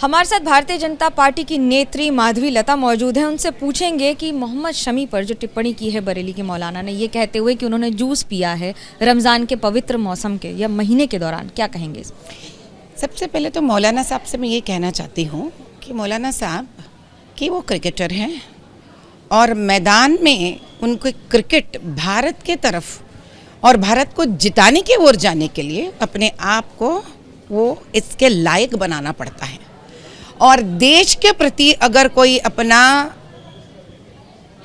हमारे साथ भारतीय जनता पार्टी की नेत्री माधवी लता मौजूद हैं। उनसे पूछेंगे कि मोहम्मद शमी पर जो टिप्पणी की है बरेली के मौलाना ने, ये कहते हुए कि उन्होंने जूस पिया है रमज़ान के पवित्र मौसम के या महीने के दौरान, क्या कहेंगे? सबसे पहले तो मौलाना साहब से मैं ये कहना चाहती हूँ कि मौलाना साहब कि वो क्रिकेटर हैं और मैदान में उनको क्रिकेट भारत के तरफ और भारत को जिताने की ओर जाने के लिए अपने आप को वो इसके लायक बनाना पड़ता है। और देश के प्रति अगर कोई अपना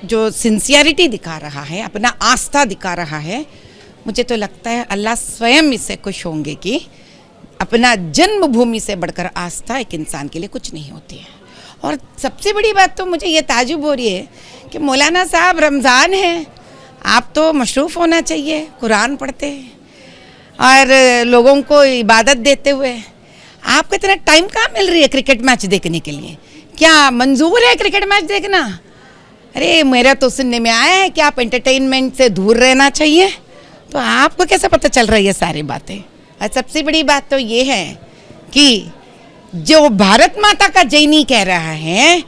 जो सिंसियरिटी दिखा रहा है, अपना आस्था दिखा रहा है, मुझे तो लगता है अल्लाह स्वयं इससे खुश होंगे कि अपना जन्मभूमि से बढ़कर आस्था एक इंसान के लिए कुछ नहीं होती है। और सबसे बड़ी बात तो मुझे ये ताजुब हो रही है कि मौलाना साहब रमज़ान है, आप तो मशरूफ़ होना चाहिए कुरान पढ़ते और लोगों को इबादत देते हुए। आपको इतना टाइम कहाँ मिल रही है क्रिकेट मैच देखने के लिए? क्या मंजूर है क्रिकेट मैच देखना? अरे मेरा तो सुनने में आया है कि आप एंटरटेनमेंट से दूर रहना चाहिए। तो आपको कैसे पता चल रही है सारी बातें? और सबसे बड़ी बात तो ये है कि जो भारत माता का जय नहीं कह रहा है,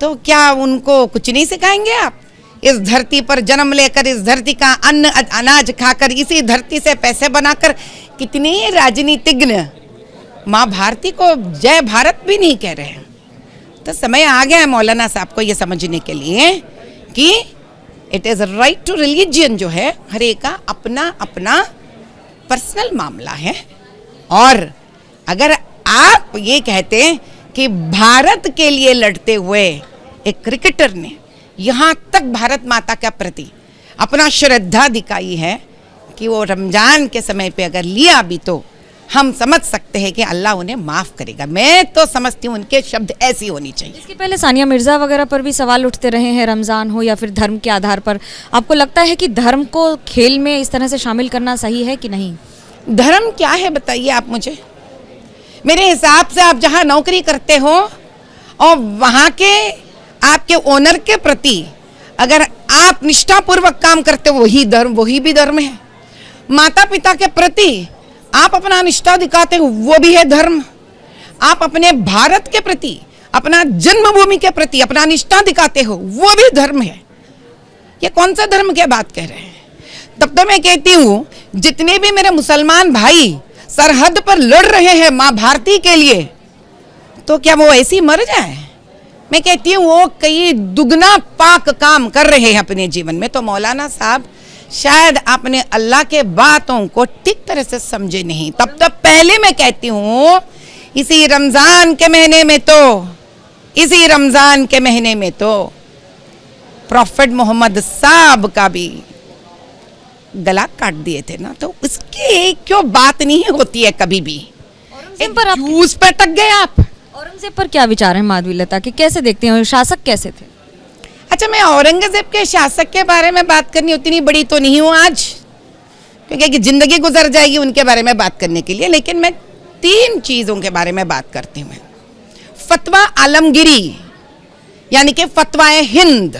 तो क्या उनको कुछ नहीं सिखाएंगे आप? इस धरती पर जन्म लेकर, इस धरती का अन्न अनाज खाकर, इसी धरती से पैसे बनाकर कितने राजनीतिज्ञ माँ भारती को जय भारत भी नहीं कह रहे हैं। तो समय आ गया है मौलाना साहब को ये समझने के लिए कि it is right to religion जो है हर एक का अपना अपना पर्सनल मामला है। और अगर आप ये कहते हैं कि भारत के लिए लड़ते हुए एक क्रिकेटर ने यहाँ तक भारत माता के प्रति अपना श्रद्धा दिखाई है कि वो रमज़ान के समय पे अगर लिया भी तो हम समझ सकते हैं कि अल्लाह उन्हें माफ़ करेगा। मैं तो समझती हूँ उनके शब्द ऐसी होनी चाहिए। इसके पहले सानिया मिर्ज़ा वगैरह पर भी सवाल उठते रहे हैं, रमज़ान हो या फिर धर्म के आधार पर। आपको लगता है कि धर्म को खेल में इस तरह से शामिल करना सही है कि नहीं? धर्म क्या है बताइए आप मुझे। मेरे हिसाब से आप जहाँ नौकरी करते हो और वहाँ के आपके ओनर के प्रति अगर आप निष्ठापूर्वक काम करते हो, वही धर्म, वही भी धर्म है। माता पिता के प्रति आप अपना निष्ठा दिखाते हो, वो भी है धर्म। आप अपने भारत के प्रति, अपना जन्मभूमि के प्रति अपना निष्ठा दिखाते हो, वो भी धर्म है। ये कौन सा धर्म की बात कह रहे हैं? तब तो मैं कहती हूँ जितने भी मेरे मुसलमान भाई सरहद पर लड़ रहे हैं माँ भारती के लिए, तो क्या वो ऐसे ही मर जाए? मैं कहती हूँ वो कई दुगना पाक काम कर रहे हैं अपने जीवन में। तो मौलाना साहब शायद आपने अल्लाह के बातों को ठीक तरह से समझे नहीं। तब तो पहले मैं कहती हूँ इसी रमज़ान के महीने में तो प्रॉफेट मोहम्मद साहब का भी गला काट दिए थे ना, तो उसकी क्यों बात नहीं होती है कभी भी? औरंगजेब पर जूस पे टक गए आप। औरंगजेब पर क्या विचार है माधवी लता के? कैसे देखते हैं, शासक कैसे थे? अच्छा, मैं औरंगजेब के शासक के बारे में बात करनी उतनी बड़ी तो नहीं हूँ आज, क्योंकि जिंदगी गुजर जाएगी उनके बारे में बात करने के लिए। लेकिन मैं 3 चीज़ों के बारे में बात करती हूँ। फतवा आलमगिरी यानी कि फतवाए हिंद,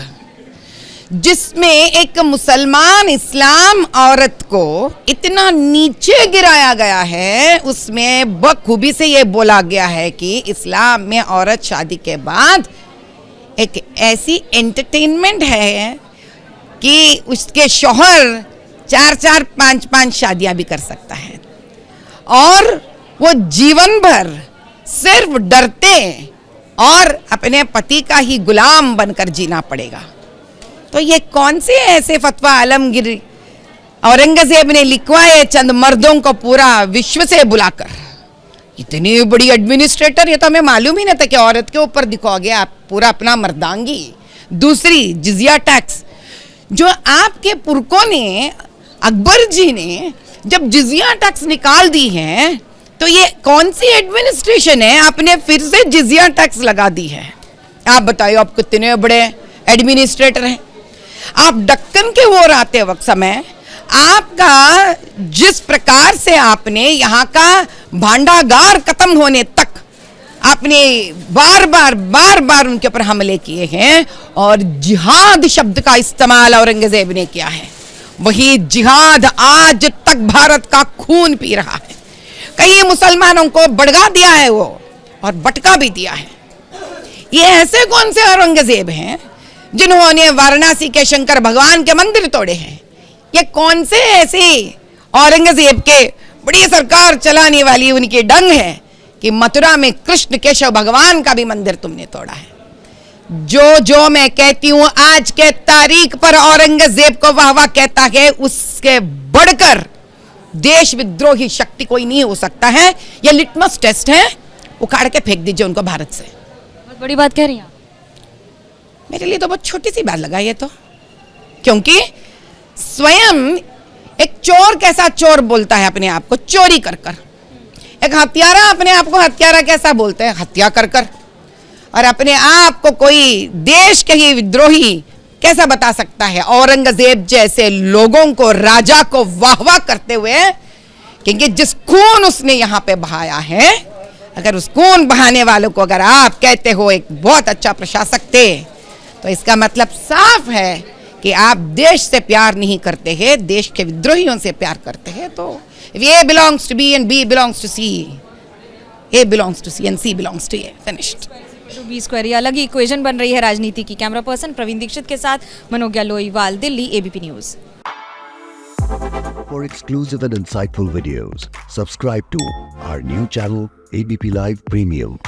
जिसमें एक मुसलमान इस्लाम औरत को इतना नीचे गिराया गया है, उसमें बखूबी से ये बोला गया है कि इस्लाम में औरत शादी के बाद एक ऐसी एंटरटेनमेंट है कि उसके शौहर 4-4, 5-5 शादियां भी कर सकता है और वो जीवन भर सिर्फ डरते और अपने पति का ही गुलाम बनकर जीना पड़ेगा। तो ये कौन से ऐसे फतवा आलमगीर औरंगजेब ने लिखवाए चंद मर्दों को पूरा विश्व से बुलाकर? इतनी बड़ी एडमिनिस्ट्रेटर, ये तो हमें मालूम ही नहीं था कि औरत के ऊपर दिखाओगे आप पूरा अपना मर्दांगी। दूसरी, जिजिया टैक्स, जो आपके पुरखों ने, अकबर जी ने जब जिजिया टैक्स निकाल दी है, तो ये कौन सी एडमिनिस्ट्रेशन है आपने फिर से जिजिया टैक्स लगा दी है? आप बताइए, आप कितने बड़े एडमिनिस्ट्रेटर हैं। आप दक्कन के ओर आते वक्त समय आपका जिस प्रकार से आपने यहाँ का भांडागार खत्म होने तक आपने बार बार उनके ऊपर हमले किए हैं और जिहाद शब्द का इस्तेमाल औरंगजेब ने किया है। वही जिहाद आज तक भारत का खून पी रहा है। कई मुसलमानों को भड़का दिया है वो और बटका भी दिया है। ये ऐसे कौन से औरंगजेब हैं जिन्होंने वाराणसी के शंकर भगवान के मंदिर तोड़े हैं? ये कौन से ऐसे औरंगजेब के बड़ी सरकार चलाने वाली उनकी डंग है कि मथुरा में कृष्ण केशव भगवान का भी मंदिर तुमने तोड़ा है? जो मैं कहती हूं आज के तारीख पर औरंगजेब को वाह वाह कहता है, उसके बढ़कर देश विद्रोही शक्ति कोई नहीं हो सकता है। ये लिटमस टेस्ट है, उखाड़ के फेंक दीजिए उनको भारत से। बहुत बड़ी बात कह रही हैं आप। मेरे लिए तो बहुत छोटी सी बात लगा ये तो, क्योंकि स्वयं एक चोर कैसा चोर बोलता है अपने आप को? चोरी कर कर। एक हत्यारा अपने आप को हत्यारा कैसा बोलते हैं? हत्या कर कर। और अपने आप को कोई देश के ही विद्रोही कैसा बता सकता है? औरंगजेब जैसे लोगों को, राजा को वाह वाह करते हुए, क्योंकि जिस खून उसने यहां पे बहाया है, अगर उस खून बहाने वालों को अगर आप कहते हो एक बहुत अच्छा प्रशासक थे, तो इसका मतलब साफ है कि आप देश से प्यार नहीं करते हैं, देश के विद्रोहियों से प्यार करते हैं। तो A belongs to B and B belongs to C, A belongs to C and C belongs to A, finished. B square, ये अलग ही इक्वेशन बन रही है राजनीति की। कैमरा पर्सन प्रवीण दीक्षित के साथ Manogya Loiwal, Delhi, ABP news. For exclusive and insightful videos, subscribe to our new channel ABP Live Premium.